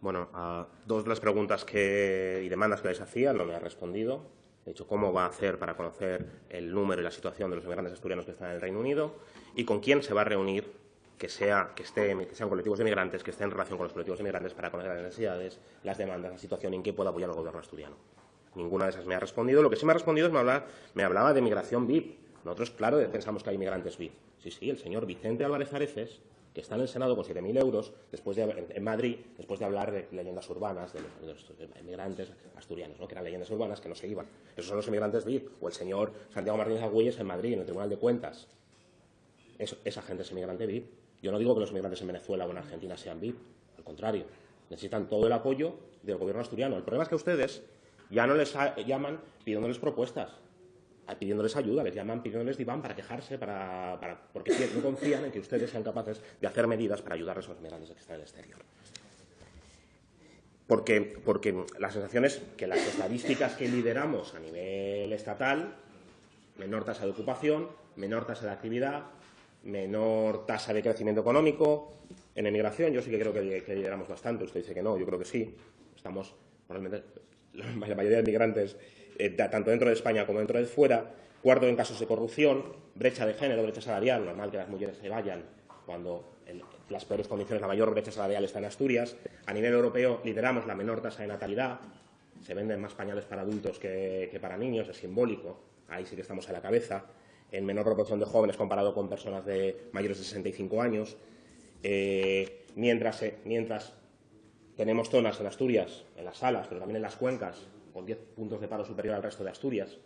Bueno, a dos de las preguntas y demandas que les hacía no me ha respondido. He dicho cómo va a hacer para conocer el número y la situación de los inmigrantes asturianos que están en el Reino Unido y con quién se va a reunir que sean colectivos de inmigrantes, que estén en relación con los colectivos de inmigrantes para conocer las necesidades, las demandas, la situación y en qué pueda apoyar el Gobierno asturiano. Ninguna de esas me ha respondido. Lo que sí me ha respondido es me hablaba de migración VIP. Nosotros, claro, pensamos que hay inmigrantes VIP. Sí, el señor Vicente Álvarez Areces, que está en el Senado con 7.000 euros en Madrid, después de hablar de leyendas urbanas, de los inmigrantes asturianos, ¿no? Que eran leyendas urbanas que no se iban. Esos son los inmigrantes VIP. O el señor Santiago Martínez Argüelles en Madrid, en el Tribunal de Cuentas. Esa gente es inmigrante VIP. Yo no digo que los inmigrantes en Venezuela o en Argentina sean VIP. Al contrario, necesitan todo el apoyo del Gobierno asturiano. El problema es que ustedes ya no les llaman pidiéndoles propuestas, pidiéndoles ayuda, les llaman pidiéndoles diván para quejarse, porque no confían en que ustedes sean capaces de hacer medidas para ayudarles a los inmigrantes que están en el exterior. Porque la sensación es que las estadísticas que lideramos a nivel estatal, menor tasa de ocupación, menor tasa de actividad, menor tasa de crecimiento económico en emigración. Yo sí que creo que lideramos bastante. Usted dice que no, yo creo que sí. Estamos, probablemente, la mayoría de migrantes, tanto dentro de España como dentro de fuera. Cuarto en casos de corrupción, brecha de género, brecha salarial. Normal que las mujeres se vayan cuando en las peores condiciones, la mayor brecha salarial está en Asturias. A nivel europeo lideramos la menor tasa de natalidad. Se venden más pañales para adultos que para niños, es simbólico. Ahí sí que estamos a la cabeza. En menor proporción de jóvenes comparado con personas de mayores de 65 años. Mientras tenemos zonas en Asturias, en las salas, pero también en las cuencas, con 10 puntos de paro superior al resto de Asturias,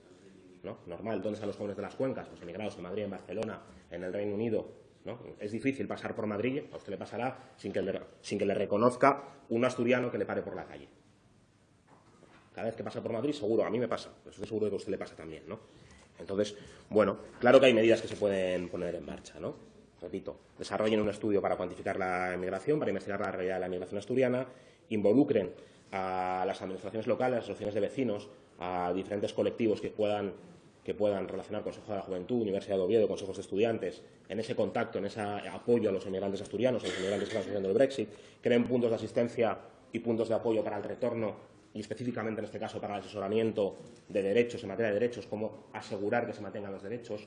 ¿no? Normal. ¿Dónde están los jóvenes de las cuencas? Los emigrados en Madrid, en Barcelona, en el Reino Unido, ¿no? Es difícil pasar por Madrid, a usted le pasará sin que le reconozca un asturiano que le pare por la calle. Cada vez que pasa por Madrid, seguro, a mí me pasa, pero estoy seguro de que a usted le pasa también, ¿no? Entonces, bueno, claro que hay medidas que se pueden poner en marcha, ¿no? Repito, desarrollen un estudio para cuantificar la inmigración, para investigar la realidad de la inmigración asturiana, involucren a las administraciones locales, a las asociaciones de vecinos, a diferentes colectivos que puedan relacionar Consejo de la Juventud, Universidad de Oviedo, consejos de estudiantes, en ese contacto, en ese apoyo a los inmigrantes asturianos, a los inmigrantes que están sufriendo el Brexit, creen puntos de asistencia y puntos de apoyo para el retorno y específicamente en este caso para el asesoramiento de derechos, en materia de derechos, cómo asegurar que se mantengan los derechos.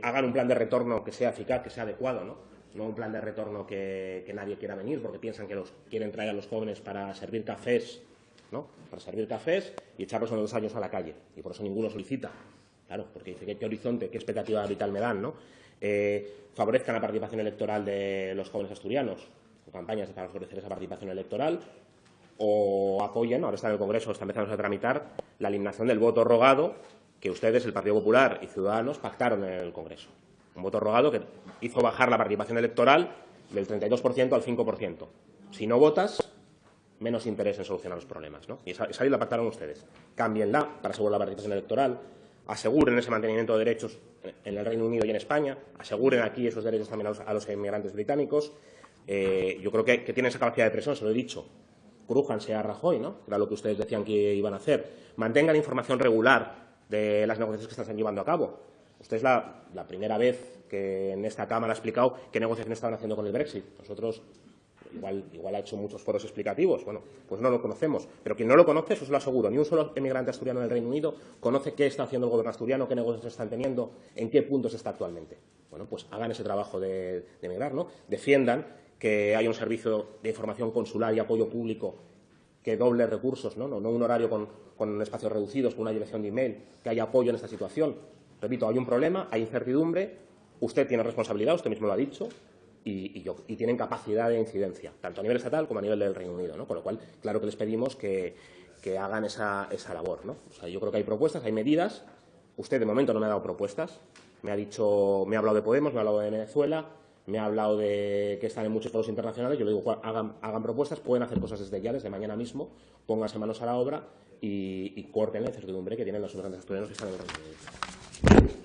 Hagan un plan de retorno que sea eficaz, que sea adecuado, no un plan de retorno que nadie quiera venir porque piensan que quieren traer a los jóvenes para servir cafés, ¿no? Para servir cafés y echarlos en 2 años a la calle. Y por eso ninguno solicita. Claro, porque dice, ¿qué horizonte, qué expectativa vital me dan, ¿no? Favorezcan la participación electoral de los jóvenes asturianos, con campañas para favorecer esa participación electoral, o apoyen, ahora está en el Congreso, está empezando a tramitar, la eliminación del voto rogado que ustedes, el Partido Popular y Ciudadanos, pactaron en el Congreso. Un voto rogado que hizo bajar la participación electoral del 32% al 5%. Si no votas, menos interés en solucionar los problemas, ¿no? Y esa ley la pactaron ustedes. Cámbienla para asegurar la participación electoral, aseguren ese mantenimiento de derechos en el Reino Unido y en España, aseguren aquí esos derechos también a los inmigrantes británicos. Yo creo que tienen esa capacidad de presión, se lo he dicho. Crújanse a Rajoy, ¿no? Era lo que ustedes decían que iban a hacer. Mantengan información regular de las negociaciones que se están llevando a cabo. Usted es la primera vez que en esta Cámara ha explicado qué negociaciones estaban haciendo con el Brexit. Nosotros, igual ha hecho muchos foros explicativos. Bueno, pues no lo conocemos. Pero quien no lo conoce, eso se lo aseguro. Ni un solo emigrante asturiano en el Reino Unido conoce qué está haciendo el Gobierno asturiano, qué negociaciones están teniendo, en qué puntos está actualmente. Bueno, pues hagan ese trabajo de emigrar, ¿no? Defiendan que haya un servicio de información consular y apoyo público que doble recursos, no un horario con espacios reducidos, con una dirección de email, que haya apoyo en esta situación. Repito, hay un problema, hay incertidumbre, usted tiene responsabilidad, usted mismo lo ha dicho, y tienen capacidad de incidencia, tanto a nivel estatal como a nivel del Reino Unido, ¿no? Con lo cual, claro que les pedimos que hagan esa labor, ¿no? O sea, yo creo que hay propuestas, hay medidas. Usted, de momento, no me ha dado propuestas. Me ha hablado de Podemos, me ha hablado de Venezuela, me ha hablado de que están en muchos foros internacionales. Yo le digo, hagan propuestas, pueden hacer cosas desde ya, desde mañana mismo, pónganse manos a la obra y corten la incertidumbre que tienen los inmigrantes asturianos que están en el Reino Unido.